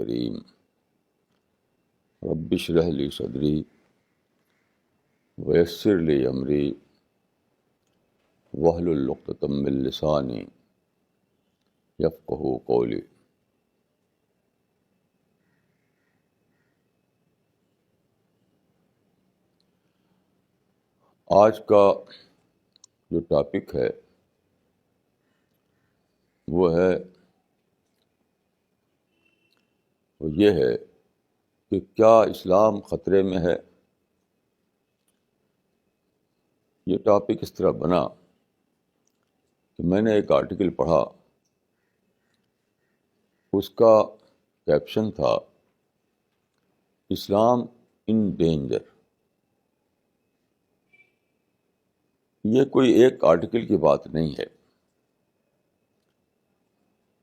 الکریم رب اشرح لی صدری ویسر لی امری واحلل عقدۃ من لسانی یفقہوا قولی۔ آج کا جو ٹاپک ہے وہ یہ ہے کہ کیا اسلام خطرے میں ہے۔ یہ ٹاپک اس طرح بنا کہ میں نے ایک آرٹیکل پڑھا، اس کا کیپشن تھا اسلام ان ڈینجر۔ یہ کوئی ایک آرٹیکل کی بات نہیں ہے۔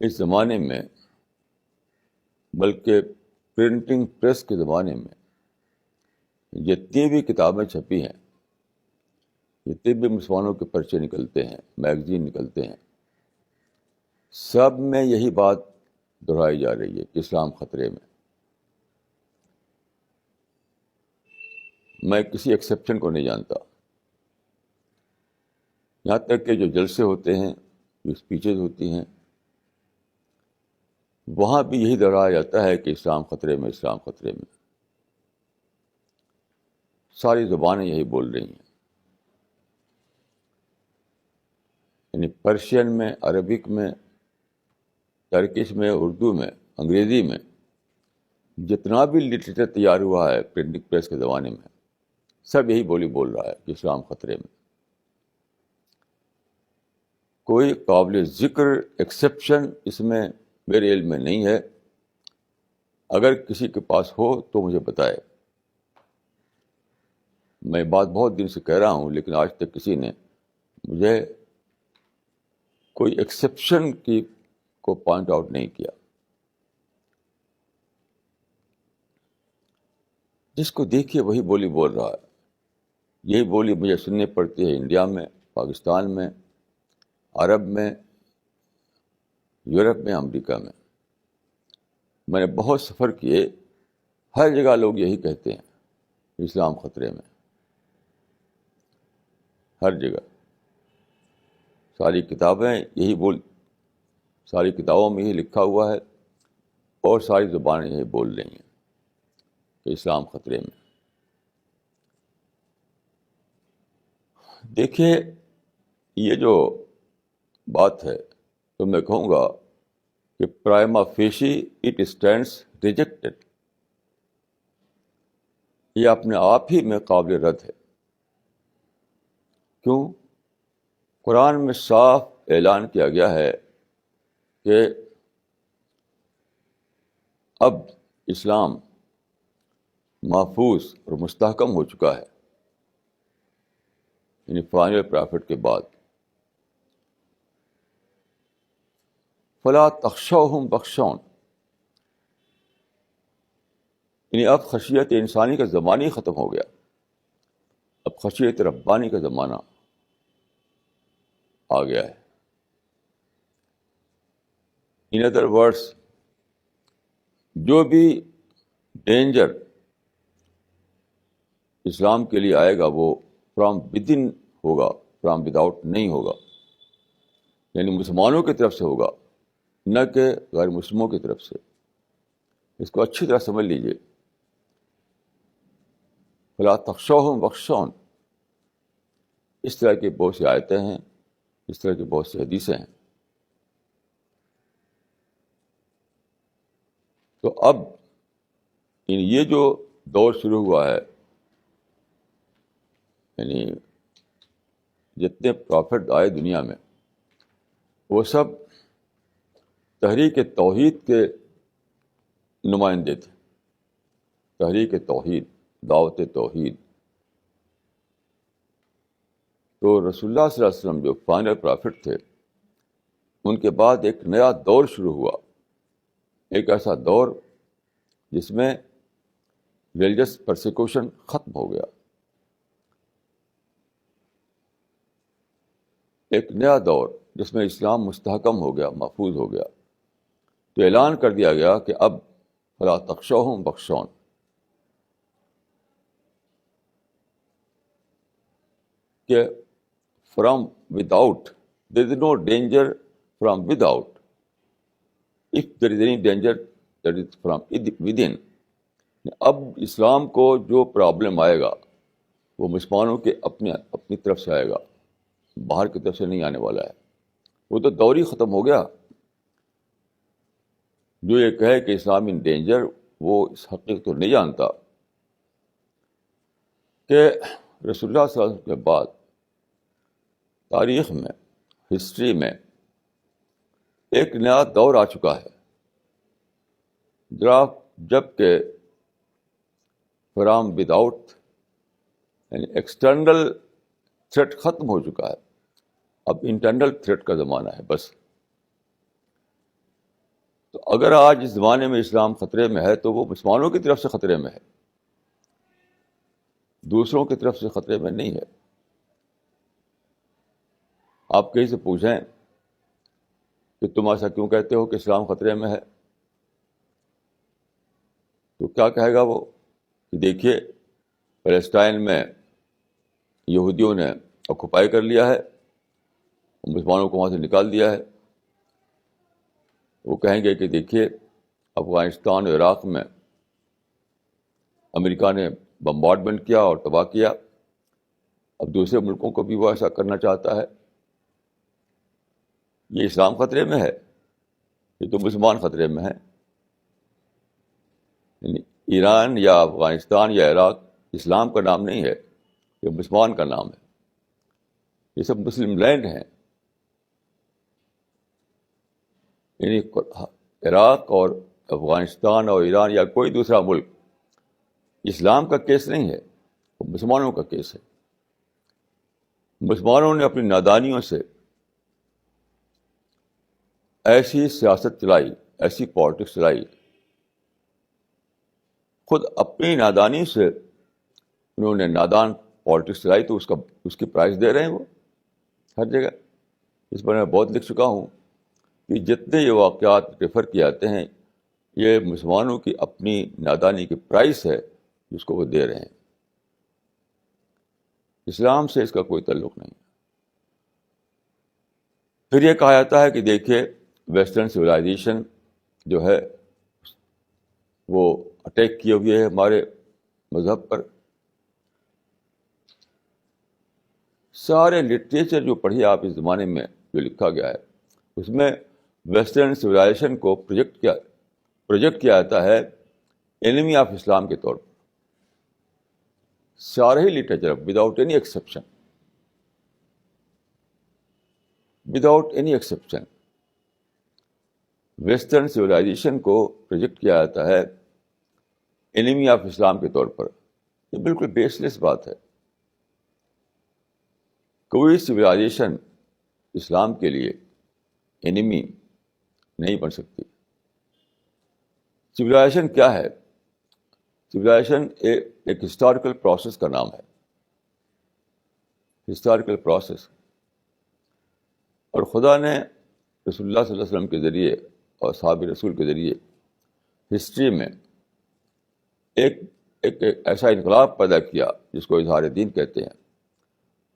اس زمانے میں، بلکہ پرنٹنگ پریس کے زمانے میں، جتنی بھی کتابیں چھپی ہیں، جتنے بھی مسلمانوں کے پرچے نکلتے ہیں، میگزین نکلتے ہیں، سب میں یہی بات دہرائی جا رہی ہے کہ اسلام خطرے میں۔ میں کسی ایکسیپشن کو نہیں جانتا، یہاں تک کہ جو جلسے ہوتے ہیں، جو اسپیچز ہوتی ہیں، وہاں بھی یہی دہرایا جاتا ہے کہ اسلام خطرے میں، اسلام خطرے میں۔ ساری زبانیں یہی بول رہی ہیں، یعنی پرشین میں، عربک میں، ترکش میں، اردو میں، انگریزی میں، جتنا بھی لٹریچر تیار ہوا ہے پرنٹنگ پریس کے زمانے میں، سب یہی بول رہا ہے کہ اسلام خطرے میں۔ کوئی قابل ذکر ایکسیپشن اس میں میرے علم میں نہیں ہے۔ اگر کسی کے پاس ہو تو مجھے بتائے۔ میں بات بہت دن سے کہہ رہا ہوں، لیکن آج تک کسی نے مجھے کوئی ایکسیپشن کو پوائنٹ آؤٹ نہیں کیا۔ جس کو دیکھیے وہی بولی بول رہا ہے۔ یہی بولی مجھے سننے پڑتی ہے انڈیا میں، پاکستان میں، عرب میں، یورپ میں، امریکہ میں۔ میں نے بہت سفر کیے، ہر جگہ لوگ یہی کہتے ہیں اسلام خطرے میں، ہر جگہ۔ ساری کتابوں میں یہی لکھا ہوا ہے، اور ساری زبانیں یہی بول رہی ہیں کہ اسلام خطرے میں۔ دیکھیے، یہ جو بات ہے تو میں کہوں گا کہ پرائما فیشی اٹ اسٹینڈس ریجیکٹڈ۔ یہ اپنے آپ ہی میں قابل رد ہے۔ کیوں؟ قرآن میں صاف اعلان کیا گیا ہے کہ اب اسلام محفوظ اور مستحکم ہو چکا ہے، یعنی فائنل پرافٹ کے بعد۔ فلا تخشوہم واخشون، یعنی اب خشیت انسانی کا زمانہ ہی ختم ہو گیا، اب خشیت ربانی کا زمانہ آ گیا ہے۔ ان ادر ورڈس، جو بھی ڈینجر اسلام کے لیے آئے گا وہ فرام ود ان ہوگا، فرام ود آؤٹ نہیں ہوگا، یعنی مسلمانوں کی طرف سے ہوگا، نہ کہ غیر مسلموں کی طرف سے۔ اس کو اچھی طرح سمجھ لیجیے۔ فلا تخشوہم واخشون، اس طرح کی بہت سی آیتیں ہیں، اس طرح کی بہت سی حدیثیں ہیں۔ تو اب یہ جو دور شروع ہوا ہے، یعنی جتنے پرافٹ آئے دنیا میں، وہ سب تحریک توحید کے نمائندے تھے۔ تحریک توحید، دعوت توحید۔ تو رسول اللہ صلی اللہ علیہ وسلم جو فائنل پرافٹ تھے، ان کے بعد ایک نیا دور شروع ہوا، ایک ایسا دور جس میں ریلیجس پرسیکیوشن ختم ہو گیا، ایک نیا دور جس میں اسلام مستحکم ہو گیا، محفوظ ہو گیا۔ تو اعلان کر دیا گیا کہ اب فلا تخشوہم بخشون. کہ from without there is no danger from without. If there is any danger that is from within. اب اسلام کو جو پرابلم آئے گا وہ مسلمانوں کے اپنی طرف سے آئے گا، باہر کی طرف سے نہیں آنے والا ہے. وہ تو دور ہی ختم ہو گیا. جو یہ کہے کہ اسلام ان ڈینجر وہ اس حقیقت کو نہیں جانتا کہ رسول اللہ صلی اللہ علیہ وسلم کے بعد تاریخ میں، ہسٹری میں ایک نیا دور آ چکا ہے جب کہ فرام وداؤٹ یعنی ایکسٹرنل تھریٹ ختم ہو چکا ہے. اب انٹرنل تھریٹ کا زمانہ ہے بس. تو اگر آج اس زمانے میں اسلام خطرے میں ہے تو وہ مسلمانوں کی طرف سے خطرے میں ہے، دوسروں کی طرف سے خطرے میں نہیں ہے. آپ کہیں سے پوچھیں کہ تم ایسا کیوں کہتے ہو کہ اسلام خطرے میں ہے، تو کیا کہے گا وہ کہ دیکھیے فلسطین میں یہودیوں نے آکوپائی کر لیا ہے، مسلمانوں کو وہاں سے نکال دیا ہے. وہ کہیں گے کہ دیکھیے افغانستان اور عراق میں امریکہ نے بمبارڈمنٹ کیا اور تباہ کیا، اب دوسرے ملکوں کو بھی وہ ایسا کرنا چاہتا ہے. یہ اسلام خطرے میں ہے، یہ تو مسلمان خطرے میں ہے. یعنی ایران یا افغانستان یا عراق اسلام کا نام نہیں ہے، یہ مسلمان کا نام ہے. یہ سب مسلم لینڈ ہیں. یعنی عراق اور افغانستان اور ایران یا کوئی دوسرا ملک اسلام کا کیس نہیں ہے، وہ مسلمانوں کا کیس ہے. مسلمانوں نے اپنی نادانیوں سے ایسی سیاست چلائی، ایسی پالیٹکس چلائی، خود اپنی نادانی سے انہوں نے نادان پالیٹکس چلائی، تو اس کی پرائز دے رہے ہیں وہ ہر جگہ. اس پر میں بہت لکھ چکا ہوں کہ جتنے یہ واقعات ریفر کیے جاتے ہیں یہ مسلمانوں کی اپنی نادانی کی پرائز ہے جس کو وہ دے رہے ہیں. اسلام سے اس کا کوئی تعلق نہیں. پھر یہ کہا جاتا ہے کہ دیکھیے ویسٹرن سویلائزیشن جو ہے وہ اٹیک کیے ہوئے ہے ہمارے مذہب پر. سارے لٹریچر جو پڑھیے آپ اس زمانے میں جو لکھا گیا ہے اس میں ویسٹرن سویلائزیشن کو پروجیکٹ کیا جاتا ہے انیمی آف اسلام کے طور پر. سارے ہی literature without any exception western civilisation کو پروجیکٹ کیا جاتا ہے انیمی آف اسلام کے طور پر. یہ بالکل بیس لیس بات ہے. کوئی سویلائزیشن اسلام کے لیے انیمی نہیں بن سکتی. سویلائزیشن کیا ہے؟ سویلائزیشن ایک ہسٹوریکل پروسیس کا نام ہے، ہسٹوریکل پروسیس. اور خدا نے رسول اللہ صلی اللہ علیہ وسلم کے ذریعے اور صحابہ رسول کے ذریعے ہسٹری میں ایک ایسا انقلاب پیدا کیا جس کو اظہار دین کہتے ہیں،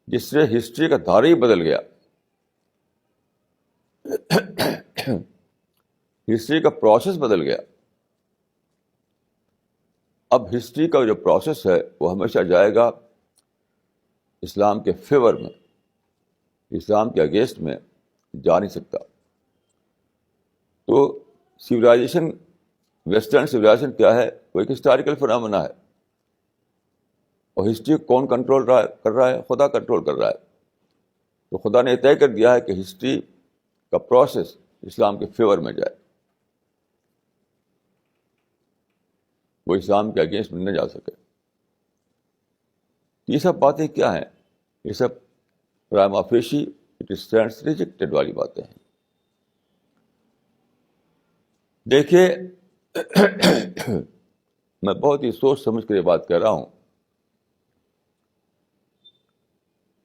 جس سے ہسٹری کا دھارا ہی بدل گیا. ہسٹری کا پروسیس بدل گیا. اب ہسٹری کا جو پروسیس ہے وہ ہمیشہ جائے گا اسلام کے فیور میں، اسلام کے اگینسٹ میں جا نہیں سکتا. تو سویلائزیشن، ویسٹرن سویلائزیشن کیا ہے؟ وہ ایک ہسٹوریکل فنامنا ہے. اور ہسٹری کون کنٹرول کر رہا ہے؟ خدا کنٹرول کر رہا ہے. تو خدا نے طے کر دیا ہے کہ ہسٹری کا پروسیس اسلام کے فیور میں جائے، وہ اسلام کے اگینسٹ میں نہ جا سکے. یہ سب باتیں کیا ہیں؟ یہ سب پرائما فیشی اٹ اسٹینڈس ریجیکٹڈ والی باتیں ہیں. دیکھیے میں بہت ہی سوچ سمجھ کر یہ بات کہہ رہا ہوں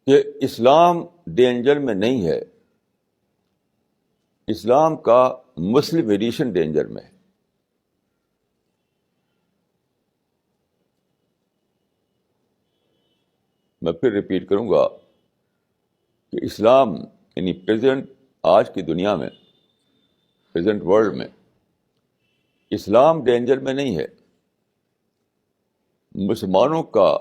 کہ اسلام ڈینجر میں نہیں ہے، اسلام کا مسلم ایڈیشن ڈینجر میں ہے. میں پھر ریپیٹ کروں گا کہ اسلام یعنی پریزنٹ آج کی دنیا میں، پریزنٹ ورلڈ میں اسلام ڈینجر میں نہیں ہے. مسلمانوں کا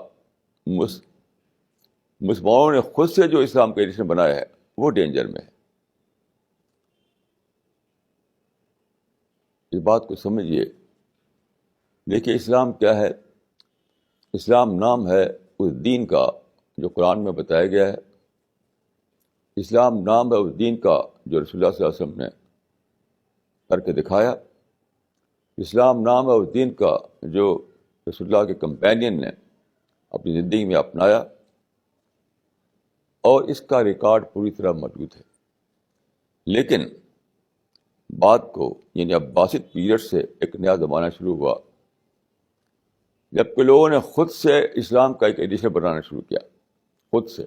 مسلمانوں نے خود سے جو اسلام کا ایڈیشن بنایا ہے وہ ڈینجر میں ہے. اس بات کو سمجھیے. دیکھیے اسلام کیا ہے. اسلام نام ہے اس دین کا جو قرآن میں بتایا گیا ہے. اسلام نام ہے اس دین کا جو رسول اللہ صلی اللہ علیہ وسلم نے کر کے دکھایا. اسلام نام ہے اس دین کا جو رسول اللہ کے کمپینین نے اپنی زندگی میں اپنایا، اور اس کا ریکارڈ پوری طرح موجود ہے. لیکن بات کو یعنی عباسد پیریڈ سے ایک نیا زمانہ شروع ہوا جبکہ لوگوں نے خود سے اسلام کا ایک ایڈیشن بنانا شروع کیا. خود سے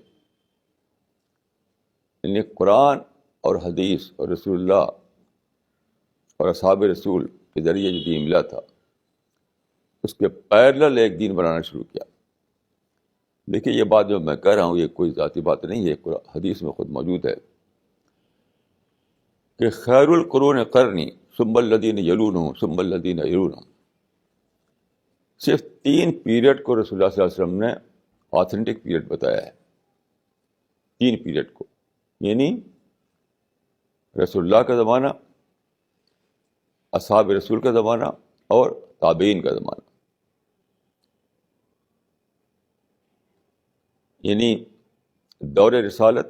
یعنی قرآن اور حدیث اور رسول اللہ اور اصحاب رسول کے ذریعے جو دین ملا تھا اس کے پیرلل ایک دین بنانا شروع کیا. دیکھیے یہ بات جو میں کہہ رہا ہوں یہ کوئی ذاتی بات نہیں ہے، حدیث میں خود موجود ہے کہ خیر القرون قرنی ثم الذین یلونہم ثم الذین یلونہم. صرف 3 پیریڈ کو رسول اللہ صلی اللہ علیہ وسلم نے آتھینٹک پیریڈ بتایا ہے. 3 پیریڈ کو یعنی رسول اللہ کا زمانہ، اصحاب رسول کا زمانہ اور تابعین کا زمانہ. یعنی دور رسالت،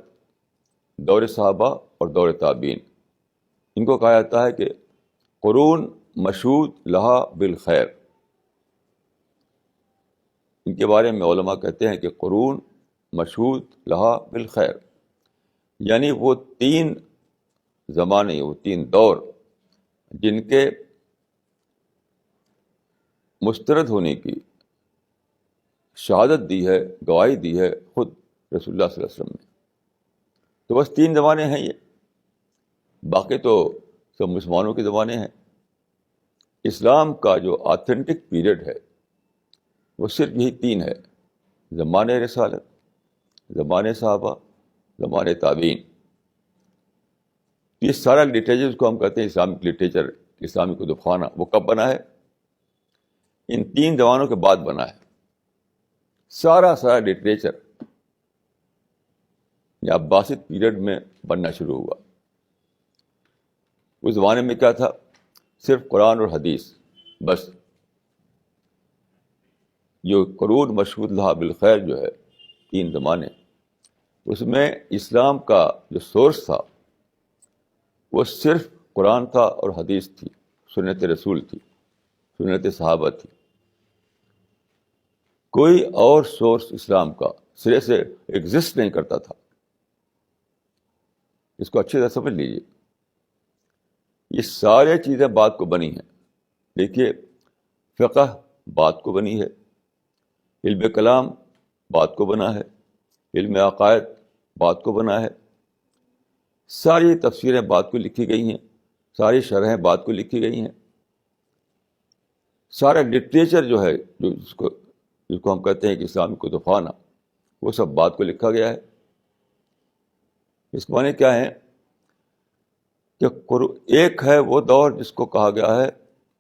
دور صحابہ اور دور تابعین. ان کو کہا جاتا ہے کہ قرون مشہود لہا بالخیر. ان کے بارے میں علماء کہتے ہیں کہ قرون مشہود لہا بالخیر، یعنی وہ 3 زمانے، وہ 3 دور جن کے مسترد ہونے کی شہادت دی ہے، گواہی دی ہے خود رسول اللہ صلی اللہ علیہ وسلم نے. تو بس 3 زمانے ہیں یہ، باقی تو سب مسلمانوں کے زمانے ہیں. اسلام کا جو آتھینٹک پیریڈ ہے وہ صرف یہی 3 ہے: زمانے رسالت، زمانے صحابہ، زمانے تابعین. یہ سارا لٹریچر جس کو ہم کہتے ہیں اسلامک لٹریچر، اسلامی کتب خانہ، وہ کب بنا ہے؟ ان 3 زمانوں کے بعد بنا ہے. سارا لٹریچر یا عباسد پیریڈ میں بننا شروع ہوا. اس زمانے میں کیا تھا؟ صرف قرآن اور حدیث بس. جو قرون مشہود لہا بالخیر جو ہے 3 زمانے، اس میں اسلام کا جو سورس تھا وہ صرف قرآن تھا اور حدیث تھی، سنت رسول تھی، سنت صحابہ تھی. کوئی اور سورس اسلام کا سرے سے ایگزسٹ نہیں کرتا تھا. اس کو اچھی طرح سمجھ لیجیے. یہ سارے چیزیں بات کو بنی ہیں. دیکھیے فقہ بات کو بنی ہے، علم کلام بات کو بنا ہے، علم عقائد بات کو بنا ہے، ساری تفسیریں بات کو لکھی گئی ہیں، ساری شرحیں بات کو لکھی گئی ہیں. سارا لٹریچر جو ہے جس کو ہم کہتے ہیں کہ اسلامی کتب خانہ، وہ سب بات کو لکھا گیا ہے. اس معنی کیا ہے کہ ایک ہے وہ دور جس کو کہا گیا ہے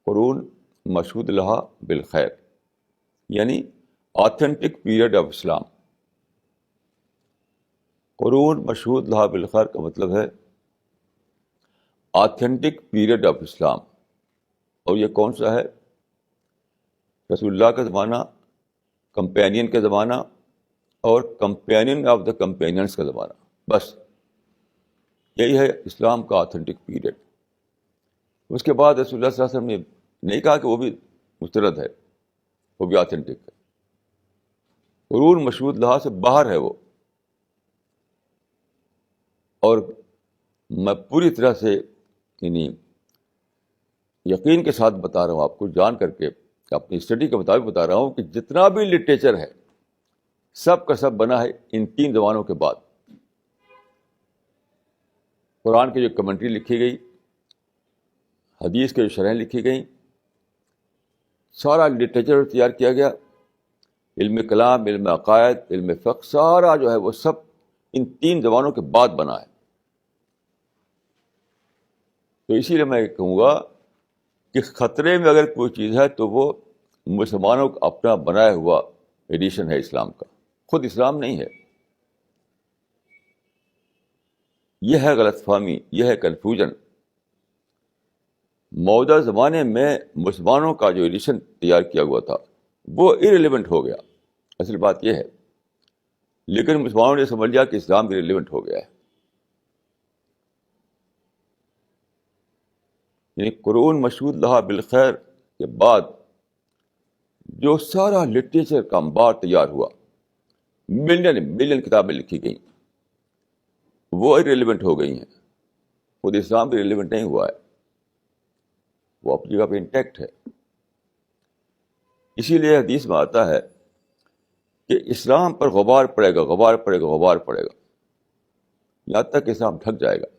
قرون مشہود لہا بالخیر، یعنی آتھینٹک پیریڈ آف اسلام. قرون مشہود لہا بالخیر کا مطلب ہے آتھینٹک پیریڈ آف اسلام. اور یہ کون سا ہے؟ رسول اللہ کا زمانہ، کمپینین کا زمانہ اور کمپینین آف دا کمپینینس کا زمانہ. بس یہی ہے اسلام کا آتھینٹک پیریڈ. اس کے بعد رسول اللہ صلی اللہ علیہ وسلم نے نہیں کہا کہ وہ بھی مسترد ہے، وہ بھی آتھینٹک ہے. قرون مشہود لہا سے باہر ہے وہ. اور میں پوری طرح سے یعنی یقین کے ساتھ بتا رہا ہوں آپ کو، جان کر کے اپنی اسٹڈی کے مطابق بتا رہا ہوں کہ جتنا بھی لٹریچر ہے سب کا سب بنا ہے ان 3 زمانوں کے بعد. قرآن کی جو کمنٹری لکھی گئی، حدیث کے جو شرحیں لکھی گئیں، سارا لٹریچر تیار کیا گیا علم کلام، علم عقائد، علم فقہ، سارا جو ہے وہ سب ان 3 زبانوں کے بعد بنا ہے. تو اسی لیے میں کہوں گا کہ خطرے میں اگر کوئی چیز ہے تو وہ مسلمانوں کا اپنا بنایا ہوا ایڈیشن ہے اسلام کا، خود اسلام نہیں ہے. یہ ہے غلط فہمی، یہ ہے کنفیوژن. موجودہ زمانے میں مسلمانوں کا جو ایڈیشن تیار کیا ہوا تھا وہ ارریلیونٹ ہو گیا. اصل بات یہ ہے، لیکن مسلمانوں نے سمجھ لیا کہ اسلام ارریلیونٹ ہو گیا ہے. یعنی قرون مشہود لہا بالخیر کے بعد جو سارا لٹریچر کا انبار تیار ہوا، ملین کتابیں لکھی گئیں، وہ ارریلیونٹ ہو گئی ہیں. خود اسلام بھی ریلیونٹ نہیں ہوا ہے، وہ اپنی جگہ پہ انٹیکٹ ہے. اسی لیے حدیث میں آتا ہے کہ اسلام پر غبار پڑے گا، غبار پڑے گا، غبار پڑے گا، یہاں تک کہ اسلام ڈھک جائے گا.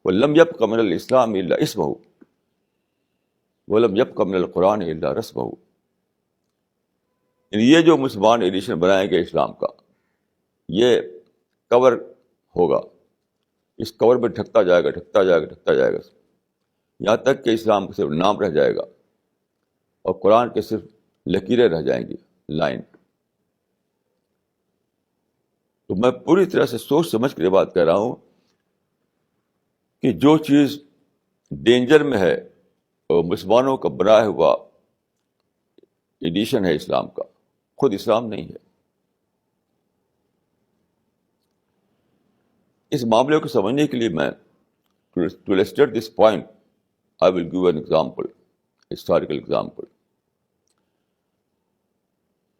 وَلَمْ يَبْقَ مِنَ الْإِسْلَامِ إِلَّا اسْمُهُ وَلَمْ يَبْقَ مِنَ الْقُرْآنِ إِلَّا رَسْمُهُ. یہ جو مسلمان ایڈیشن بنائیں گے اسلام کا، یہ کور ہوگا، اس کور میں ڈھکتا جائے گا، ڈھکتا جائے گا، ڈھکتا جائے گا، یہاں تک کہ اسلام کا صرف نام رہ جائے گا اور قرآن کے صرف لکیریں رہ جائیں گی، لائن. تو میں پوری طرح سے سوچ سمجھ کے یہ بات کہہ رہا ہوں کہ جو چیز ڈینجر میں ہے وہ مسلمانوں کا بنایا ہوا ایڈیشن ہے اسلام کا، خود اسلام نہیں ہے. اس معاملے کو سمجھنے کے لیے میں to illustrate this point I will give an example, historical example.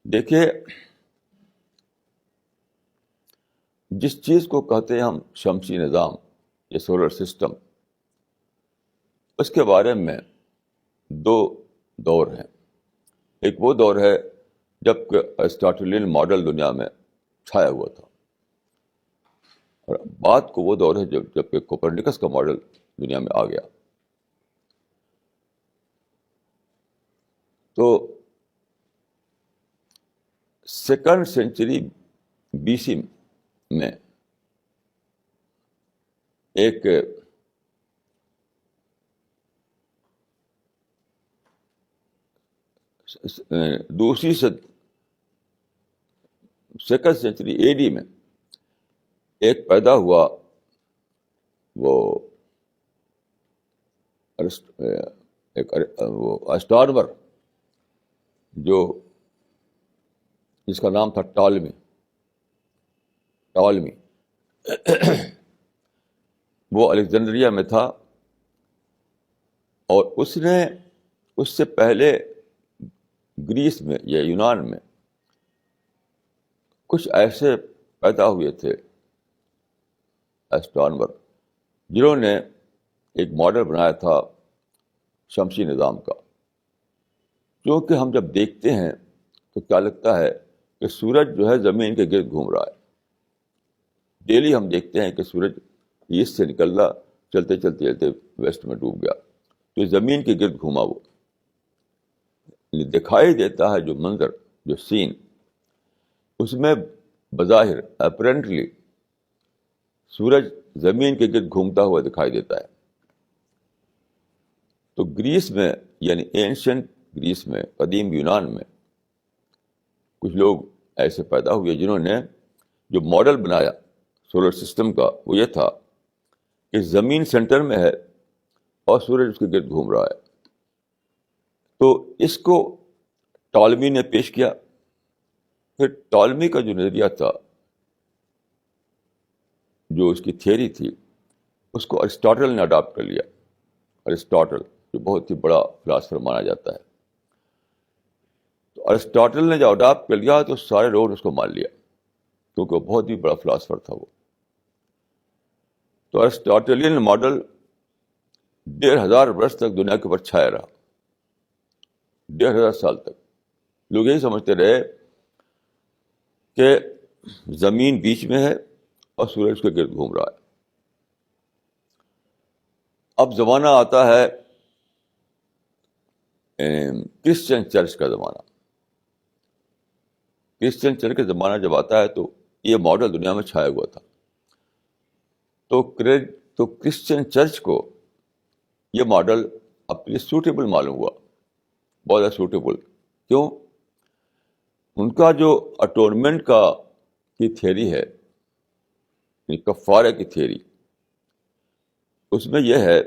دیکھیے، جس چیز کو کہتے ہیں ہم شمسی نظام یا سولر سسٹم، اس کے بارے میں 2 دور ہیں. ایک وہ دور ہے جب کہ ارسطاٹلین ماڈل دنیا میں چھایا ہوا تھا، اور بعد کو وہ دور ہے جب کہ کوپرنیکس کا ماڈل دنیا میں آ گیا. تو 2nd سینچری BC میں ایک دوسری 2nd سینچری AD میں ایک پیدا ہوا، وہ اسٹارور، جس کا نام تھا ٹالمی. وہ الیگزینڈریا میں تھا، اور اس نے اس سے پہلے گریس میں یا یونان میں کچھ ایسے پیدا ہوئے تھے اسٹرانور، جنہوں نے ایک ماڈل بنایا تھا شمسی نظام کا. کیونکہ ہم جب دیکھتے ہیں تو کیا لگتا ہے کہ سورج جو ہے زمین کے گرد گھوم رہا ہے. ڈیلی ہم دیکھتے ہیں کہ سورج ایسٹ سے نکل رہا، چلتے چلتے چلتے ویسٹ میں ڈوب گیا، تو زمین کے گرد گھوما. وہ دکھائی دیتا ہے جو منظر، جو سین، اس میں بظاہر اپرنٹلی سورج زمین کے گرد گھومتا ہوا دکھائی دیتا ہے. تو گریس میں، یعنی اینشنٹ گریس میں، قدیم یونان میں کچھ لوگ ایسے پیدا ہوئے جنہوں نے جو ماڈل بنایا سولر سسٹم کا، وہ یہ تھا کہ زمین سینٹر میں ہے اور سورج اس کے گرد گھوم رہا ہے. تو اس کو ٹالمی نے پیش کیا. پھر ٹالمی کا جو نظریہ تھا، جو اس کی تھیوری تھی، اس کو ارسطاٹل نے اڈاپٹ کر لیا. ارسطاٹل جو بہت ہی بڑا فلاسفر مانا جاتا ہے، تو ارسطاٹل نے جب اڈاپٹ کر لیا تو سارے لوگوں نے اس کو مان لیا، کیونکہ وہ بہت ہی بڑا فلاسفر تھا وہ. تو ارسطاٹلین ماڈل 1500 برس تک دنیا کے اوپر چھایا رہا. 1500 سال تک لوگ یہی سمجھتے رہے کہ زمین بیچ میں ہے اور سورج کے گرد گھوم رہا ہے. اب زمانہ آتا ہے کرسچن چرچ کا زمانہ. کرسچن چرچ کا زمانہ جب آتا ہے تو یہ ماڈل دنیا میں چھایا ہوا تھا. تو کرسچن چرچ کو یہ ماڈل اپنے لیے سوٹیبل معلوم ہوا, بہت زیادہ سوٹیبل. کیوں؟ ان کا جو اٹونمنٹ کی تھیوری ہے, کفارے کی تھیوری, اس میں یہ ہے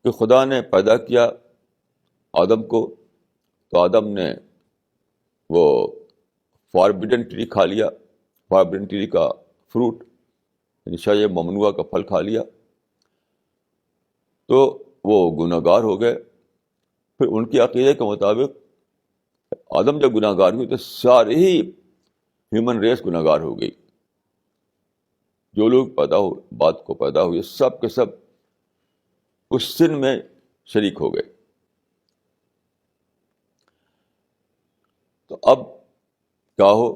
کہ خدا نے پیدا کیا آدم کو, تو آدم نے وہ فاربیڈن ٹری کھا لیا, فاربیڈن ٹری کا فروٹ یعنی شجر ممنوعہ کا پھل کھا لیا, تو وہ گناہ گار ہو گئے. پھر ان کے عقیدے کے مطابق آدم جب گناہ گار ہوئی تو سارے ہی ہیومن ریس گناہ گار ہو گئی. جو لوگ پیدا ہوئے سب کے سب اس سن میں شریک ہو گئے. تو اب کیا ہو,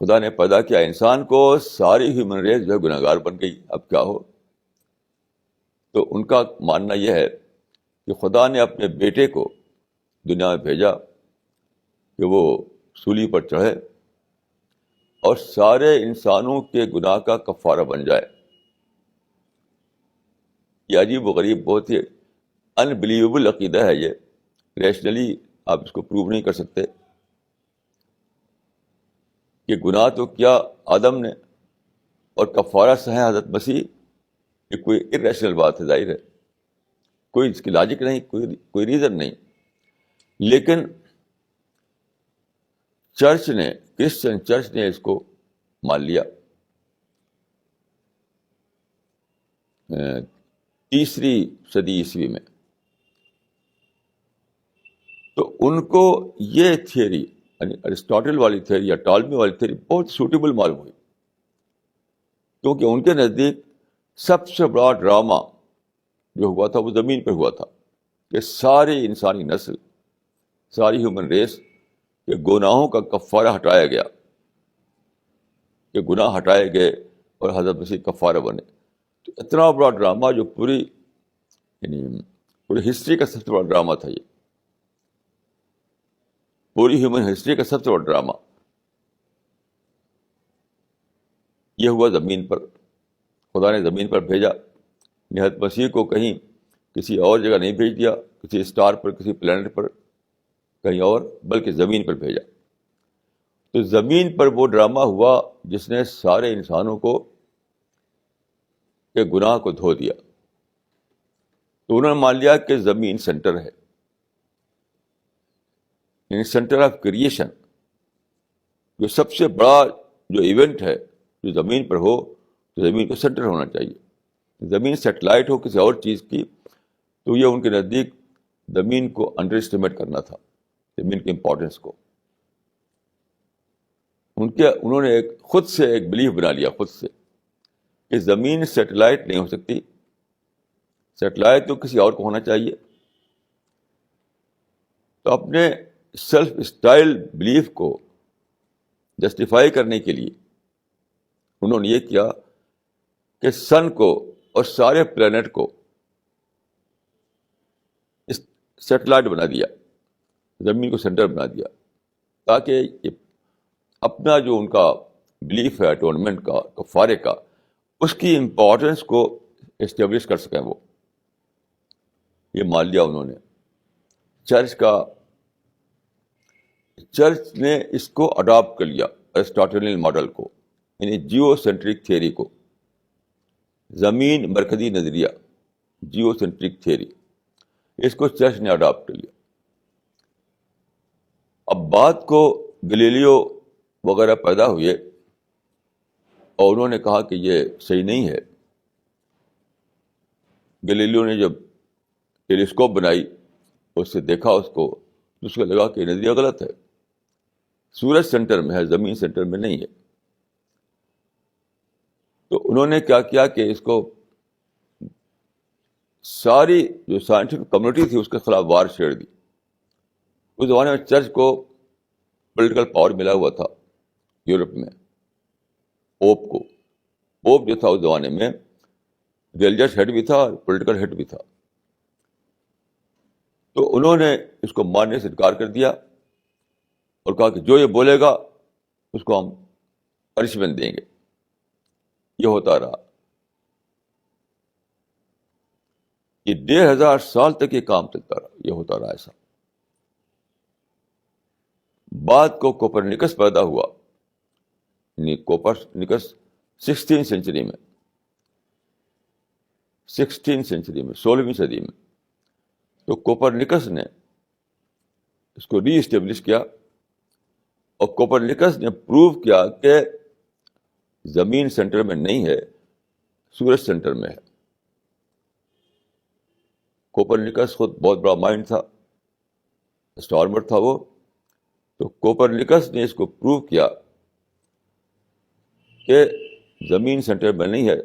خدا نے پیدا کیا انسان کو, ساری ہیومن ریس جو ہے گناہ گار بن گئی. اب کیا ہو؟ تو ان کا ماننا یہ ہے کہ خدا نے اپنے بیٹے کو دنیا میں بھیجا کہ وہ سولی پر چڑھے اور سارے انسانوں کے گناہ کا کفارہ بن جائے. یہ عجیب و غریب, بہت ہی انبلیویبل عقیدہ ہے یہ. ریشنلی آپ اس کو پروو نہیں کر سکتے کہ گناہ تو کیا آدم نے اور کفارہ سہے حضرت مسیح. یہ کوئی ارریشنل بات ہے, ظاہر ہے, کوئی اس کی لاجک نہیں, کوئی ریزن نہیں. لیکن کرسچن چرچ نے اس کو مان لیا. 3 صدی عیسوی میں. تو ان کو یہ تھیوری یعنی ارسطاٹل والی تھیوری یا ٹالمی والی تھیوری بہت سوٹیبل معلوم ہوئی, کیونکہ ان کے نزدیک سب سے بڑا ڈرامہ جو ہوا تھا وہ زمین پہ ہوا تھا کہ ساری انسانی نسل, ساری ہیومن ریس کے گناہوں کا کفارہ ہٹایا گیا, کہ گناہ ہٹائے گئے اور حضرت مسیح کفارہ بنے. تو اتنا بڑا ڈرامہ جو پوری ہسٹری کا سب سے بڑا ڈرامہ تھا, یہ پوری ہیومن ہسٹری کا سب سے بڑا ڈرامہ یہ ہوا زمین پر. خدا نے زمین پر بھیجا, حضرت مسیح کو کہیں کسی اور جگہ نہیں بھیج دیا, کسی اسٹار پر, کسی پلانٹ پر, کہیں اور, بلکہ زمین پر بھیجا. تو زمین پر وہ ڈرامہ ہوا جس نے سارے انسانوں کو کے گناہ کو دھو دیا. تو انہوں نے مان لیا کہ زمین سینٹر ہے, یعنی سینٹر آف کریشن. جو سب سے بڑا جو ایونٹ ہے جو زمین پر ہو تو زمین کو سینٹر ہونا چاہیے. زمین سیٹلائٹ ہو کسی اور چیز کی تو یہ ان کے نزدیک زمین کو انڈر اسٹیمیٹ کرنا تھا, زمین کی امپورٹنس کو. انہوں نے خود سے ایک بلیف بنا لیا, خود سے, کہ زمین سیٹلائٹ نہیں ہو سکتی, سیٹلائٹ تو کسی اور کو ہونا چاہیے. تو اپنے سیلف اسٹائل بلیف کو جسٹیفائی کرنے کے لیے انہوں نے یہ کیا کہ سن کو اور سارے پلانٹ کو سیٹلائٹ بنا دیا, زمین کو سینٹر بنا دیا, تاکہ اپنا جو ان کا بلیف ہے اٹونمنٹ کا, کفارے کا, اس کی امپورٹنس کو اسٹیبلش کر سکیں. وہ یہ مان لیا انہوں نے. چرچ نے اس کو اڈاپٹ کر لیا, ارسطاٹلین ماڈل کو, یعنی جیو سینٹرک تھیوری کو, زمین مرکزی نظریہ, جیو سینٹرک تھیوری, اس کو چرچ نے اڈاپٹ کر لیا. اب بات کو گلیلیو وغیرہ پیدا ہوئے اور انہوں نے کہا کہ یہ صحیح نہیں ہے. گلیلیو نے جب ٹیلیسکوپ بنائی, اس سے دیکھا اس کو, تو اس کو لگا کہ نظریہ غلط ہے, سورج سینٹر میں ہے, زمین سینٹر میں نہیں ہے. تو انہوں نے کیا کیا کہ اس کو ساری جو سائنٹیفک کمیونٹی تھی اس کے خلاف وار چھیڑ دی. اس زمانے میں چرچ کو پولیٹیکل پاور ملا ہوا تھا یورپ میں. پوپ جو تھا اس زمانے میں ریلیجس ہیڈ بھی تھا اور پولیٹیکل ہیڈ بھی تھا. تو انہوں نے اس کو ماننے سے انکار کر دیا اور کہا کہ جو یہ بولے گا اس کو ہم پنشمنٹ دیں گے. یہ ہوتا رہا. یہ 1500 سال تک یہ کام چلتا رہا, یہ ہوتا رہا ایسا. بعد کو کوپرنیکس پیدا ہوا, یعنی کوپرنیکس 16 سینچری میں, 16ویں صدی میں. تو کوپرنیکس نے اس کو ری اسٹیبلش کیا, اور کوپرنیکس نے پروو کیا کہ زمین سینٹر میں نہیں ہے, سورج سینٹر میں ہے. کوپرنیکس خود بہت بڑا مائنڈ تھا, اسٹارمر تھا وہ. تو کوپرنیکس نے اس کو پروو کیا کہ زمین سینٹر میں نہیں ہے,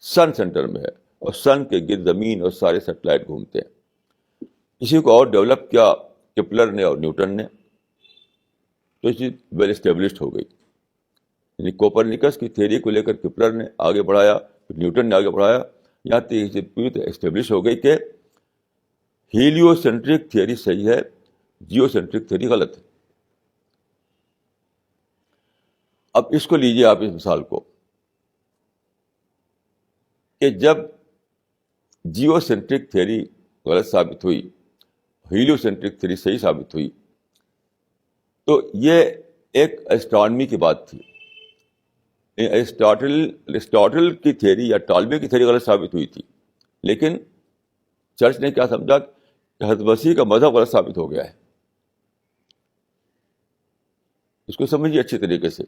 سن سینٹر میں ہے, اور سن کے گرد زمین اور سارے سیٹلائٹ گھومتے ہیں. اسی کو اور ڈیولپ کیا کیپلر نے اور نیوٹن نے, تو یہ چیز ویل اسٹیبلشڈ ہو گئی. یعنی کوپرنیکس کی تھیوری کو لے کر کیپلر نے آگے بڑھایا, نیوٹن نے آگے بڑھایا, یہاں تک یہ چیز پوری طرح اسٹیبلش ہو گئی کہ ہیلیو سینٹرک تھیوری صحیح ہے, جیو سینٹرک تھیوری غلط ہے. اب اس کو لیجیے آپ اس مثال کو, کہ جب جیو سینٹرک تھیوری غلط ثابت ہوئی, ہیلیو سینٹرک تھیوری صحیح ثابت ہوئی, تو یہ ایک اسٹرانومی کی بات تھی. ایرسٹاٹل کی تھیوری یا ٹالمی کی تھیوری غلط ثابت ہوئی تھی, لیکن چرچ نے کیا سمجھا کہ حضرت مسیح کا مذہب غلط ثابت ہو گیا ہے. اس کو سمجھیے اچھی طریقے سے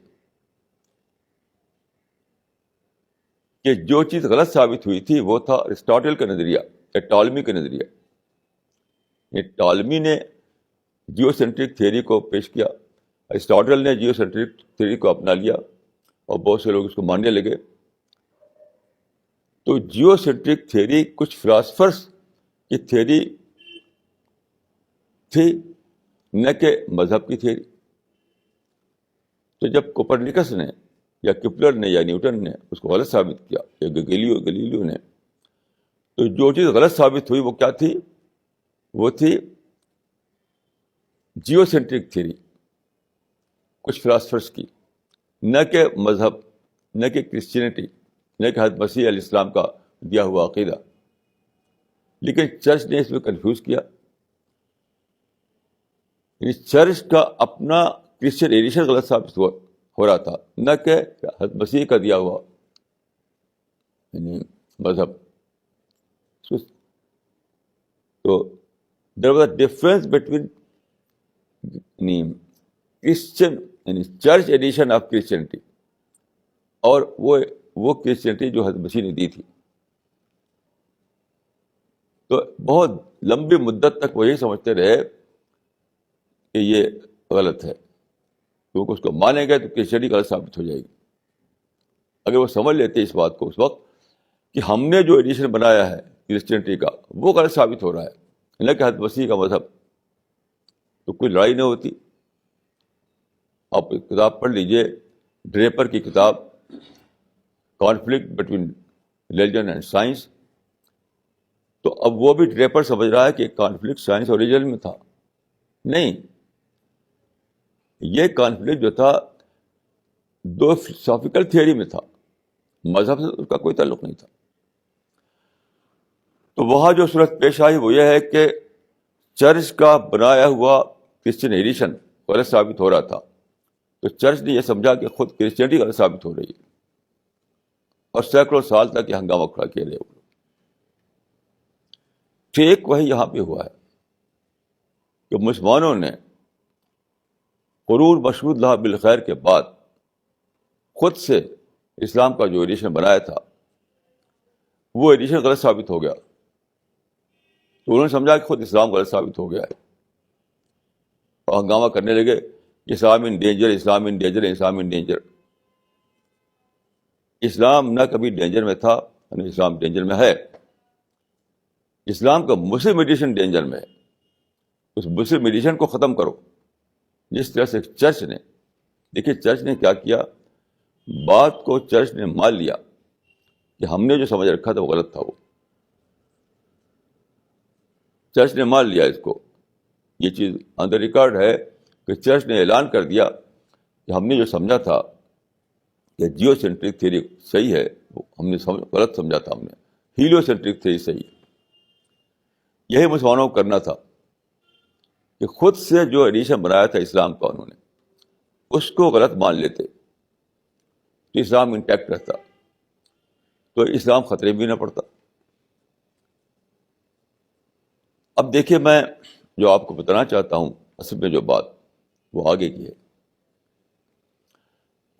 کہ جو چیز غلط ثابت ہوئی تھی وہ تھا ایرسٹاٹل کا نظریہ یا ٹالمی کا نظریہ. یہ ٹالمی نے جیو سینٹرک تھیوری کو پیش کیا, ایرسٹاٹل نے جیو سینٹرک تھیوری کو اپنا لیا, اور بہت سے لوگ اس کو ماننے لگے. تو جیو سینٹرک تھیوری کچھ فلاسفرس کی تھیوری تھی, نہ کہ مذہب کی تھیوری. تو جب کوپرنیکس نے یا کیپلر نے یا نیوٹن نے اس کو غلط ثابت کیا, یا گلیلیو نے, تو جو چیز غلط ثابت ہوئی وہ کیا تھی؟ وہ تھی جیو سینٹرک تھیوری کچھ فلاسفرس کی, نہ کہ مذہب, نہ کہ کرسچینٹی, نہ کہ حضرت مسیح علیہ السلام کا دیا ہوا عقیدہ. لیکن چرچ نے اس میں کنفیوز کیا. یعنی چرچ کا اپنا کرسچن ایڈیشن غلط ثابت ہو رہا تھا, نہ کہ حضرت مسیح کا دیا ہوا یعنی مذہب. تو there was a difference between Christian یعنی چرچ ایڈیشن آف کرسچینٹی اور وہ کرسچینٹی جو حضرت مسیح نے دی تھی. تو بہت لمبی مدت تک وہ یہی سمجھتے رہے کہ یہ غلط ہے, کیونکہ اس کو مانیں گے تو کرسچینٹی غلط ثابت ہو جائے گی. اگر وہ سمجھ لیتے اس بات کو اس وقت کہ ہم نے جو ایڈیشن بنایا ہے کرسچینٹی کا وہ غلط ثابت ہو رہا ہے, نہ کہ حضرت مسیح کا مذہب, تو کوئی لڑائی نہ ہوتی. آپ کتاب پڑھ لیجئے, ڈریپر کی کتاب conflict between religion and science. تو اب وہ بھی ڈریپر سمجھ رہا ہے کہ کانفلکٹ سائنس اور ریلیجن میں تھا. نہیں, یہ کانفلکٹ جو تھا دو فلسافیکل تھیوری میں تھا, مذہب سے اس کا کوئی تعلق نہیں تھا. تو وہاں جو صورت پیش آئی وہ یہ ہے کہ چرچ کا بنایا ہوا کرسچن ایڈیشن غلط ثابت ہو رہا تھا. تو چرچ نے یہ سمجھا کہ خود کرسچینٹی غلط ثابت ہو رہی ہے, اور سینکڑوں سال تک یہ ہنگامہ کھڑا کیے رہے. ٹھیک وہی یہاں پہ ہوا ہے کہ مسلمانوں نے قرون مشہود اللہ بالخیر کے بعد خود سے اسلام کا جو ایڈیشن بنایا تھا وہ ایڈیشن غلط ثابت ہو گیا. تو انہوں نے سمجھا کہ خود اسلام غلط ثابت ہو گیا ہے, اور ہنگامہ کرنے لگے, اسلام ان ڈینجر, اسلام ان ڈینجر, اسلام ان ڈینجر. اسلام نہ کبھی ڈینجر میں تھا نہ اسلام ڈینجر میں ہے. اسلام کا مسلم ایڈیشن ڈینجر میں ہے. اس مسلم ایڈیشن کو ختم کرو. جس طرح سے چرچ نے, دیکھیے چرچ نے کیا کیا, بات کو چرچ نے مان لیا کہ ہم نے جو سمجھ رکھا تھا وہ غلط تھا. وہ چرچ نے مان لیا اس کو. یہ چیز آن دا ریکارڈ ہے کہ چرچ نے اعلان کر دیا کہ ہم نے جو سمجھا تھا کہ جیو سینٹرک تھیوری صحیح ہے، ہم نے غلط سمجھا تھا، ہم نے ہیلو سینٹرک تھیوری صحیح ہے. یہی مسلمانوں کو کرنا تھا کہ خود سے جو ایڈیشن بنایا تھا اسلام کا انہوں نے اس کو غلط مان لیتے تو اسلام انٹیکٹ رہتا، تو اسلام خطرے بھی نہ پڑتا. اب دیکھیے، میں جو آپ کو بتانا چاہتا ہوں اصل میں جو بات وہ آگے کی ہے.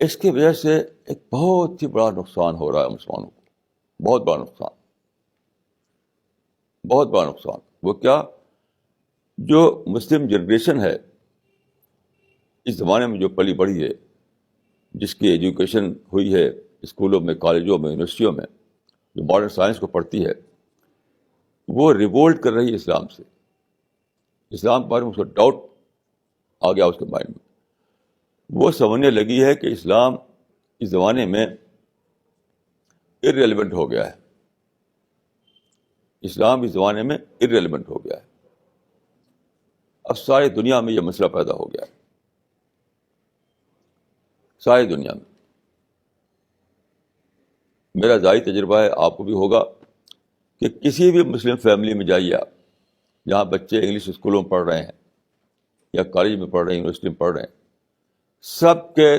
اس کی وجہ سے ایک بہت ہی بڑا نقصان ہو رہا ہے مسلمانوں کو، بہت بڑا نقصان، بہت بڑا نقصان. وہ کیا؟ جو مسلم جنریشن ہے اس زمانے میں جو پلی بڑھی ہے، جس کی ایجوکیشن ہوئی ہے اسکولوں میں، کالجوں میں، یونیورسٹیوں میں، جو ماڈرن سائنس کو پڑھتی ہے، وہ ریوولٹ کر رہی ہے اسلام سے. اسلام کے بارے میں اس کو ڈاؤٹ آ گیا اس کے مائنڈ میں. وہ سمجھنے لگی ہے کہ اسلام اس زمانے میں ارریلیونٹ ہو گیا ہے. اسلام اس زمانے میں ارریلیونٹ ہو گیا ہے. اب ساری دنیا میں یہ مسئلہ پیدا ہو گیا ہے، ساری دنیا میں. میرا ذاتی تجربہ ہے، آپ کو بھی ہوگا، کہ کسی بھی مسلم فیملی میں جائیے آپ، جہاں بچے انگلش اسکولوں میں پڑھ رہے ہیں یا کالج میں پڑھ رہے ہیں، یونیورسٹی میں پڑھ رہے ہیں، سب کے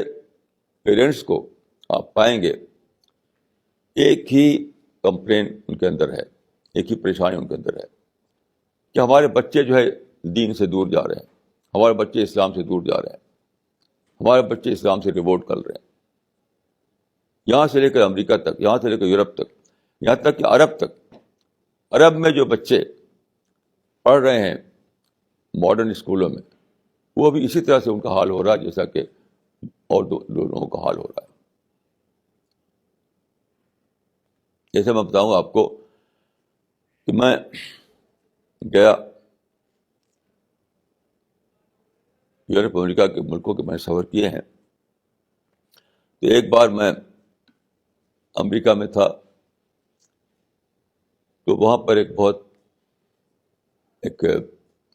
پیرنٹس کو آپ پائیں گے ایک ہی کمپلین ان کے اندر ہے، ایک ہی پریشانی ان کے اندر ہے کہ ہمارے بچے جو ہے دین سے دور جا رہے ہیں، ہمارے بچے اسلام سے دور جا رہے ہیں، ہمارے بچے اسلام سے ریوولٹ کر رہے ہیں. یہاں سے لے کر امریکہ تک، یہاں سے لے کر یورپ تک، یہاں تک کہ عرب تک. عرب میں جو بچے پڑھ رہے ہیں ماڈرن اسکولوں میں، وہ بھی اسی طرح سے ان کا حال ہو رہا ہے جیسا کہ اور دو لوگوں کا حال ہو رہا ہے. جیسے میں بتاؤں آپ کو کہ میں گیا یورپ امریکہ کے ملکوں کے میں نے سفر کیے ہیں، تو ایک بار میں امریکہ میں تھا، تو وہاں پر ایک بہت ایک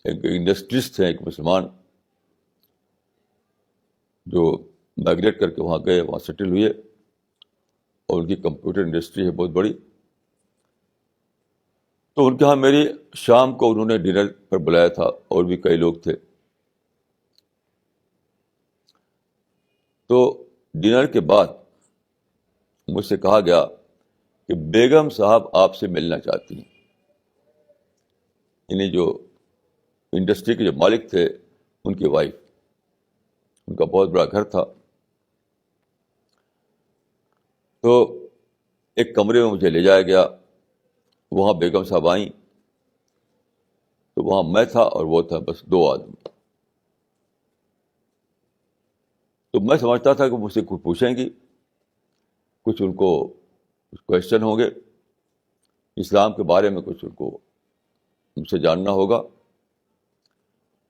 انڈسٹریسٹ تھے، ایک مسلمان جو مائگریٹ کر کے وہاں گئے، وہاں سیٹل ہوئے، اور ان کی کمپیوٹر انڈسٹری ہے بہت بڑی. تو ان کے یہاں میری شام کو انہوں نے ڈنر پر بلایا تھا، اور بھی کئی لوگ تھے. تو ڈنر کے بعد مجھ سے کہا گیا کہ بیگم صاحب آپ سے ملنا چاہتی ہیں. یعنی جو انڈسٹری کے جو مالک تھے ان کی وائف، ان کا بہت بڑا گھر تھا. تو ایک کمرے میں مجھے لے جایا گیا، وہاں بیگم صاحب آئیں، تو وہاں میں تھا اور وہ تھا، بس دو آدمی. تو میں سمجھتا تھا کہ مجھ سے کچھ پوچھیں گی، کچھ ان کو کوشچن ہوں گے، اسلام کے بارے میں کچھ ان کو مجھ سے جاننا ہوگا.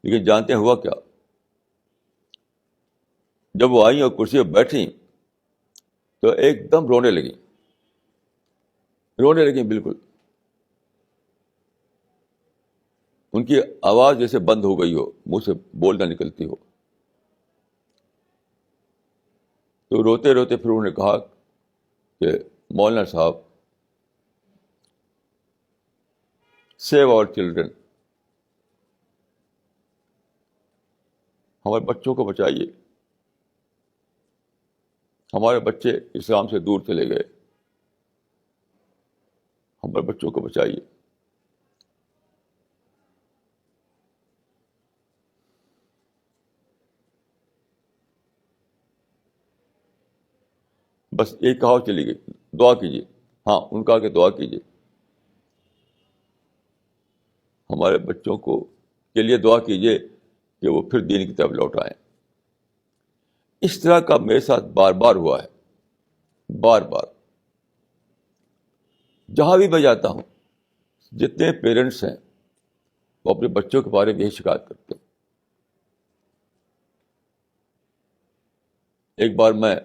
لیکن جانتے ہوا کیا، جب وہ آئیں اور کرسی پہ بیٹھیں تو ایک دم رونے لگیں، رونے لگیں بالکل. ان کی آواز جیسے بند ہو گئی ہو، منہ سے بول نہ نکلتی ہو. تو روتے روتے پھر انہوں نے کہا کہ مولانا صاحب، سیو آور چلڈرن، ہمارے بچوں کو بچائیے، ہمارے بچے اسلام سے دور چلے گئے، ہمارے بچوں کو بچائیے. بس ایک کہاوت چلی گئی، دعا کیجیے. ہاں، ان کا کہ دعا کیجیے، ہمارے بچوں کو کے لیے دعا کیجیے کہ وہ پھر دین کی طرف لوٹ آئیں. اس طرح کا میرے ساتھ بار بار ہوا ہے، بار بار. جہاں بھی میں جاتا ہوں، جتنے پیرنٹس ہیں وہ اپنے بچوں کے بارے میں یہی شکایت کرتے ہیں. ایک بار میں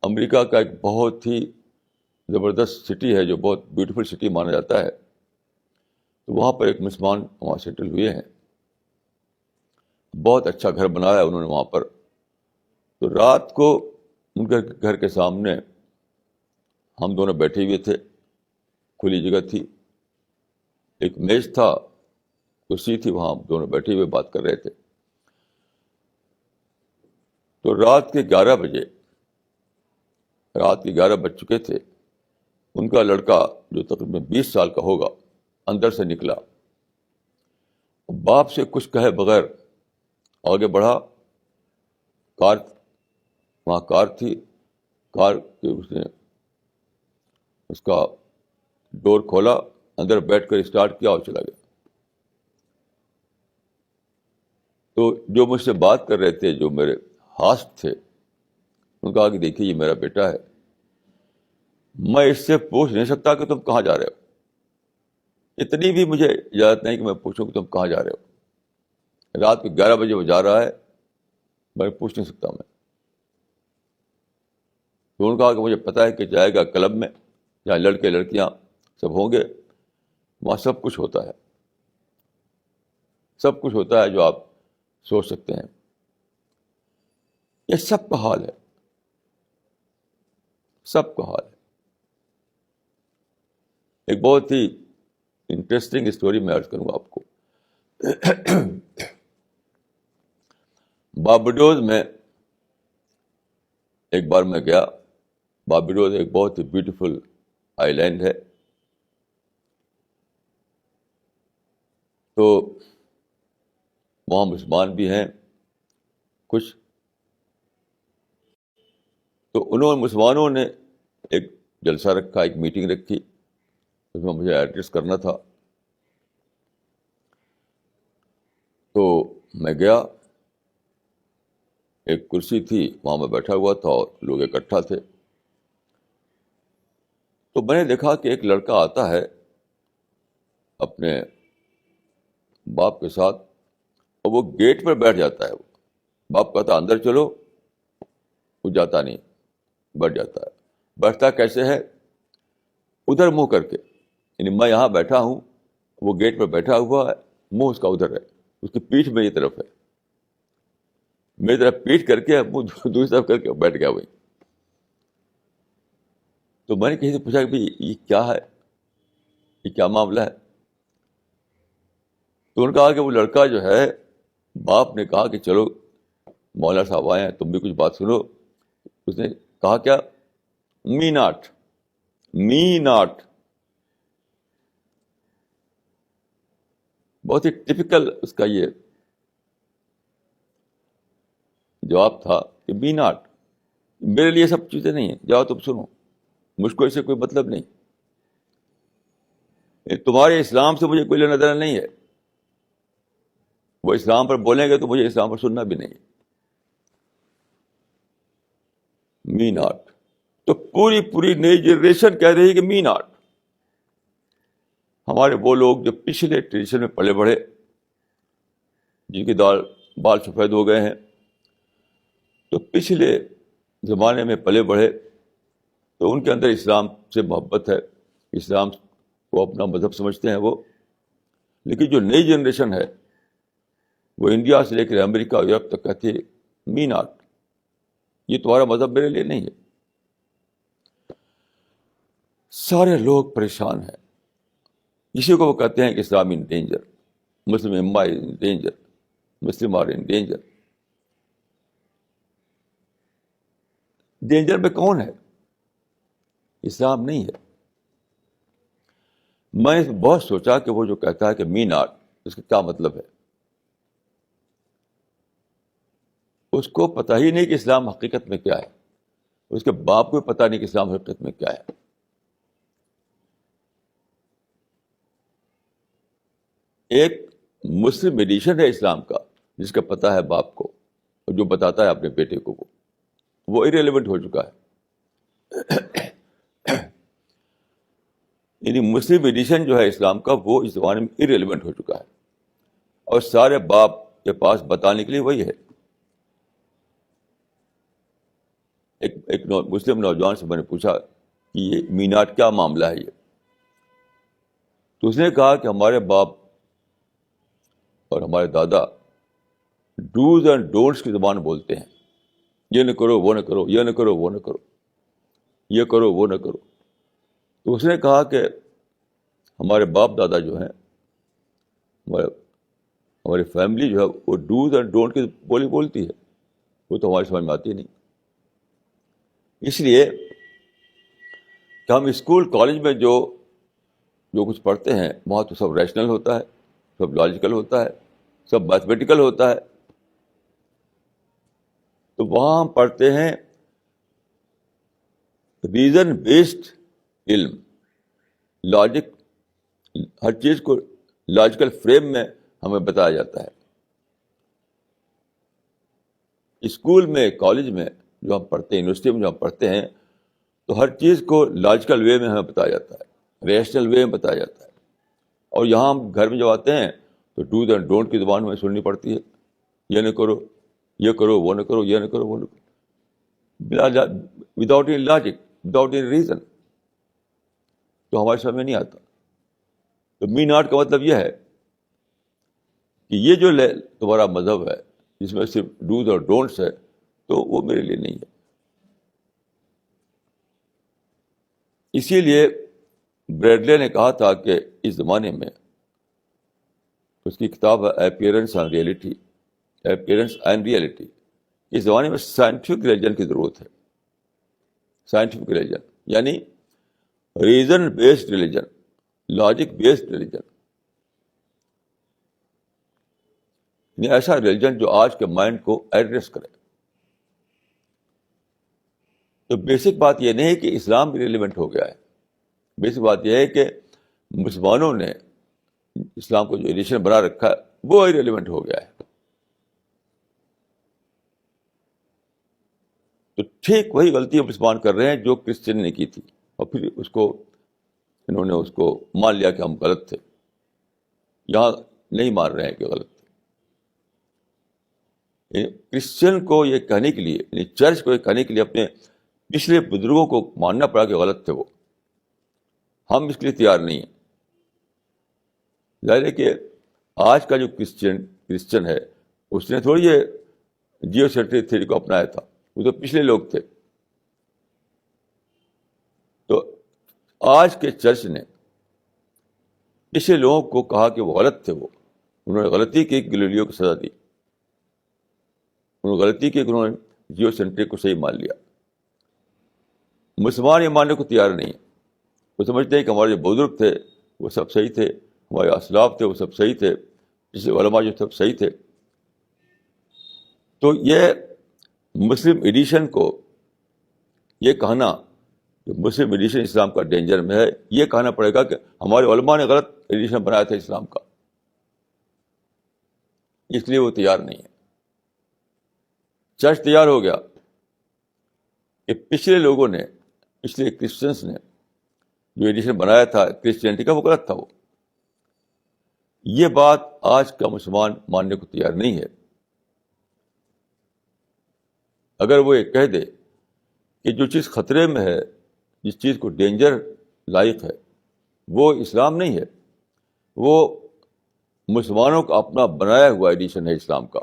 امریکہ کا ایک بہت ہی زبردست سٹی ہے، جو بہت بیوٹیفل سٹی مانا جاتا ہے، تو وہاں پر ایک مسلمان وہاں سیٹل ہوئے ہیں. بہت اچھا گھر بنایا انہوں نے وہاں پر. تو رات کو ان کے گھر کے سامنے ہم دونوں بیٹھے ہوئے تھے, کھلی جگہ تھی, ایک میز تھا, کرسی تھی, وہاں ہم دونوں بیٹھے ہوئے بات کر رہے تھے. تو رات کے 11 بج چکے تھے. ان کا لڑکا جو تقریباً 20 سال کا ہوگا اندر سے نکلا, باپ سے کچھ کہے بغیر آگے بڑھا. وہاں کار تھی, کار کے اس نے اس کا ڈور کھولا, اندر بیٹھ کر اسٹارٹ کیا اور چلا گیا. تو جو مجھ سے بات کر رہے تھے, جو میرے ہاسٹ تھے, ان کا کہا کہ دیکھیے یہ میرا بیٹا ہے, میں اس سے پوچھ نہیں سکتا کہ تم کہاں جا رہے ہو. اتنی بھی مجھے اجازت نہیں کہ میں پوچھوں کہ تم کہاں جا رہے ہو. رات کے 11 بجے وہ جا رہا ہے, میں پوچھ نہیں سکتا. میں تو انہوں نے کہا کہ مجھے پتہ ہے کہ جائے گا کلب میں, جہاں لڑکے لڑکیاں سب ہوں گے, وہاں سب کچھ ہوتا ہے, سب کچھ ہوتا ہے جو آپ سوچ سکتے ہیں. یہ سب کا حال ہے, سب کا حال ہے. ایک بہت ہی انٹرسٹنگ اسٹوری میں عرض کروں گا آپ کو. بارباڈوس میں ایک بار میں گیا. بارباڈوس ایک بہت ہی بیوٹیفل آئی لینڈ ہے. تو وہاں مسلمان بھی ہیں کچھ. تو مسلمانوں نے ایک جلسہ رکھا, ایک میٹنگ رکھی, اس میں مجھے ایڈریس کرنا تھا. تو میں گیا, ایک کرسی تھی, وہاں میں بیٹھا ہوا تھا اور لوگ اکٹھا تھے. تو میں نے دیکھا کہ ایک لڑکا آتا ہے اپنے باپ کے ساتھ, اور وہ گیٹ پر بیٹھ جاتا ہے. باپ کہتا اندر چلو, وہ جاتا نہیں, بیٹھ جاتا ہے. بیٹھتا کیسے ہے؟ ادھر منہ کر کے, یعنی میں یہاں بیٹھا ہوں, وہ گیٹ پر بیٹھا ہوا ہے, منہ اس کا ادھر ہے, اس کی پیٹھ میری طرف ہے, میری طرف پیٹھ کر کے منہ دوسری طرف کر کے بیٹھ گیا وہی. تو میں نے کسی سے پوچھا کہ بھائی یہ کیا ہے, یہ کیا معاملہ ہے؟ تو انہوں نے کہا کہ وہ لڑکا جو ہے, باپ نے کہا کہ چلو مولانا صاحب آئے ہیں, تم بھی کچھ بات سنو. اس نے کہا کیا؟ می ناٹ, می ناٹ. بہت ہی ٹپکل اس کا یہ جواب تھا کہ می ناٹ, میرے لیے سب چیزیں نہیں ہیں, جاؤ تم سنو, مجھ کو اس سے کوئی مطلب نہیں. تمہارے اسلام سے مجھے کوئی لینا دینا نہیں ہے. وہ اسلام پر بولیں گے تو مجھے اسلام پر سننا بھی نہیں ہے. می ناٹ. تو پوری نئی جنریشن کہہ رہی ہے کہ می ناٹ. ہمارے وہ لوگ جو پچھلے ٹریڈیشن میں پلے بڑھے, جن کے بال سفید ہو گئے ہیں, تو پچھلے زمانے میں پلے بڑھے, تو ان کے اندر اسلام سے محبت ہے, اسلام کو اپنا مذہب سمجھتے ہیں وہ. لیکن جو نئی جنریشن ہے وہ انڈیا سے لے کر امریکہ, یورپ تک کہتی ہے می ناٹ, یہ تمہارا مذہب میرے لیے نہیں ہے. سارے لوگ پریشان ہیں. اسی کو وہ کہتے ہیں کہ اسلام ان ڈینجر, مسلم اما in danger, Muslim are in danger. Danger میں کون ہے؟ اسلام نہیں ہے. میں بہت سوچا کہ وہ جو کہتا ہے کہ می ناٹ, اس کا کیا مطلب ہے. اس کو پتہ ہی نہیں کہ اسلام حقیقت میں کیا ہے. اس کے باپ کو پتہ نہیں کہ اسلام حقیقت میں کیا ہے. ایک مسلم ایڈیشن ہے اسلام کا جس کا پتہ ہے باپ کو, اور جو بتاتا ہے اپنے بیٹے کو, وہ ایرریلیونٹ ہو چکا ہے. یعنی مسلم ایڈیشن جو ہے اسلام کا, وہ اس زمانے میں ایرریلیونٹ ہو چکا ہے, اور سارے باپ کے پاس بتانے کے لیے وہی ہے. ایک مسلم نوجوان سے میں نے پوچھا کہ یہ میناٹ کیا معاملہ ہے یہ. تو اس نے کہا کہ ہمارے باپ اور ہمارے دادا ڈوز اینڈ ڈونٹس کی زبان بولتے ہیں. یہ نہ کرو وہ نہ کرو، یہ نہ کرو وہ نہ کرو، یہ کرو وہ نہ کرو. تو اس نے کہا کہ ہمارے باپ دادا جو ہیں، ہماری فیملی جو ہے، وہ ڈوز اینڈ ڈونٹ کی بولتی ہے، وہ تو ہماری سمجھ میں آتی نہیں. اس لیے کہ ہم اسکول کالج میں جو کچھ پڑھتے ہیں وہاں تو سب ریشنل ہوتا ہے، سب لاجیکل ہوتا ہے، سب میتھمیٹیکل ہوتا ہے. تو وہاں ہم پڑھتے ہیں ریزن بیسڈ علم، لاجک، ہر چیز کو لاجیکل فریم میں ہمیں بتایا جاتا ہے. اسکول میں، کالج میں جو ہم پڑھتے ہیں، یونیورسٹی میں جو ہم پڑھتے ہیں، تو ہر چیز کو لاجیکل وے میں ہمیں بتایا جاتا ہے، ریشنل وے میں بتایا جاتا ہے. اور یہاں ہم گھر میں جب آتے ہیں تو ڈوز اینڈ ڈونٹ کی زبان ہمیں سننی پڑتی ہے. یہ نہ کرو، یہ کرو وہ نہ کرو، یہ نہ کرو وہ نہ کرو، without any logic, without any reason. تو ہمارے سمجھ میں نہیں آتا. تو می ناٹ کا مطلب یہ ہے کہ یہ جو تمہارا مذہب ہے جس میں صرف ڈوز اور ڈونٹس ہے، تو وہ میرے لیے نہیں ہے. اسی لیے بریڈلے نے کہا تھا کہ اس زمانے میں، اس کی کتاب ہے appearance and reality, appearance and reality, اس زمانے میں سائنٹیفک ریلیجن کی ضرورت ہے. سائنٹیفک ریلیجن یعنی reason based religion, logic based religion, یعنی ایسا ریلیجن جو آج کے مائنڈ کو ایڈریس کرے. تو بیسک بات یہ نہیں ہے کہ اسلام بھی ریلیونٹ ہو گیا ہے. بیسک بات یہ ہے کہ مسلمانوں نے اسلام کو جو ایڈیشن بنا رکھا ہے وہ ریلیونٹ ہو گیا ہے. تو ٹھیک وہی غلطی مسلمان کر رہے ہیں جو کرسچن نے کی تھی، اور پھر انہوں نے اس کو مان لیا کہ ہم غلط تھے. یہاں نہیں مان رہے ہیں کہ غلط تھے. کرسچن کو یہ کہنے کے لیے، یعنی چرچ کو یہ کہنے کے لیے اپنے پچھلے بزرگوں کو ماننا پڑا کہ غلط تھے وہ. ہم اس کے لیے تیار نہیں ہیں. ظاہر ہے کہ آج کا جو کرسچن ہے، اس نے تھوڑی یہ جیو سینٹرک تھیوری کو اپنایا تھا، وہ تو پچھلے لوگ تھے. تو آج کے چرچ نے پچھلے لوگوں کو کہا کہ وہ غلط تھے، انہوں نے غلطی کی، گلیلیو کو سزا دی. انہوں نے غلطی کی کہ انہوں نے جیو سینٹرک کو صحیح مان لیا. مسلمان یہ ماننے کو تیار نہیں ہے. وہ سمجھتے ہیں کہ ہمارے جو بزرگ تھے وہ سب صحیح تھے، ہمارے اسلاف تھے وہ سب صحیح تھے، پچھلے علماء جو سب صحیح تھے. تو یہ مسلم ایڈیشن کو یہ کہنا کہ مسلم ایڈیشن اسلام کا ڈینجر میں ہے، یہ کہنا پڑے گا کہ ہمارے علماء نے غلط ایڈیشن بنایا تھا اسلام کا، اس لیے وہ تیار نہیں ہے. چرچ تیار ہو گیا کہ پچھلے لوگوں نے، پچھلے کرسچنس نے جو ایڈیشن بنایا تھا کرسچینٹی کا وہ غلط تھا. وہ یہ بات آج کا مسلمان ماننے کو تیار نہیں ہے. اگر وہ یہ کہہ دے کہ جو چیز خطرے میں ہے، جس چیز کو ڈینجر لائق ہے، وہ اسلام نہیں ہے، وہ مسلمانوں کا اپنا بنایا ہوا ایڈیشن ہے اسلام کا،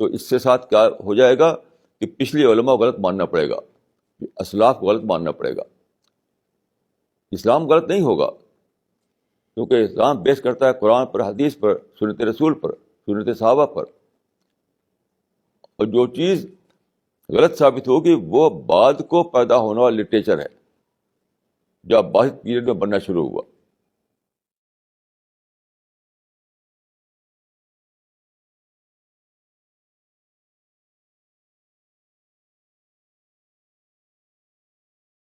تو اس سے ساتھ کیا ہو جائے گا کہ پچھلے علماء کو غلط ماننا پڑے گا، اسلاف کو غلط ماننا پڑے گا. اسلام غلط نہیں ہوگا، کیونکہ اسلام بیس کرتا ہے قرآن پر، حدیث پر، سنت رسول پر، سنت صحابہ پر. اور جو چیز غلط ثابت ہوگی وہ بعد کو پیدا ہونے والا لٹریچر ہے جو اب باہر پیریڈ میں بننا شروع ہوا.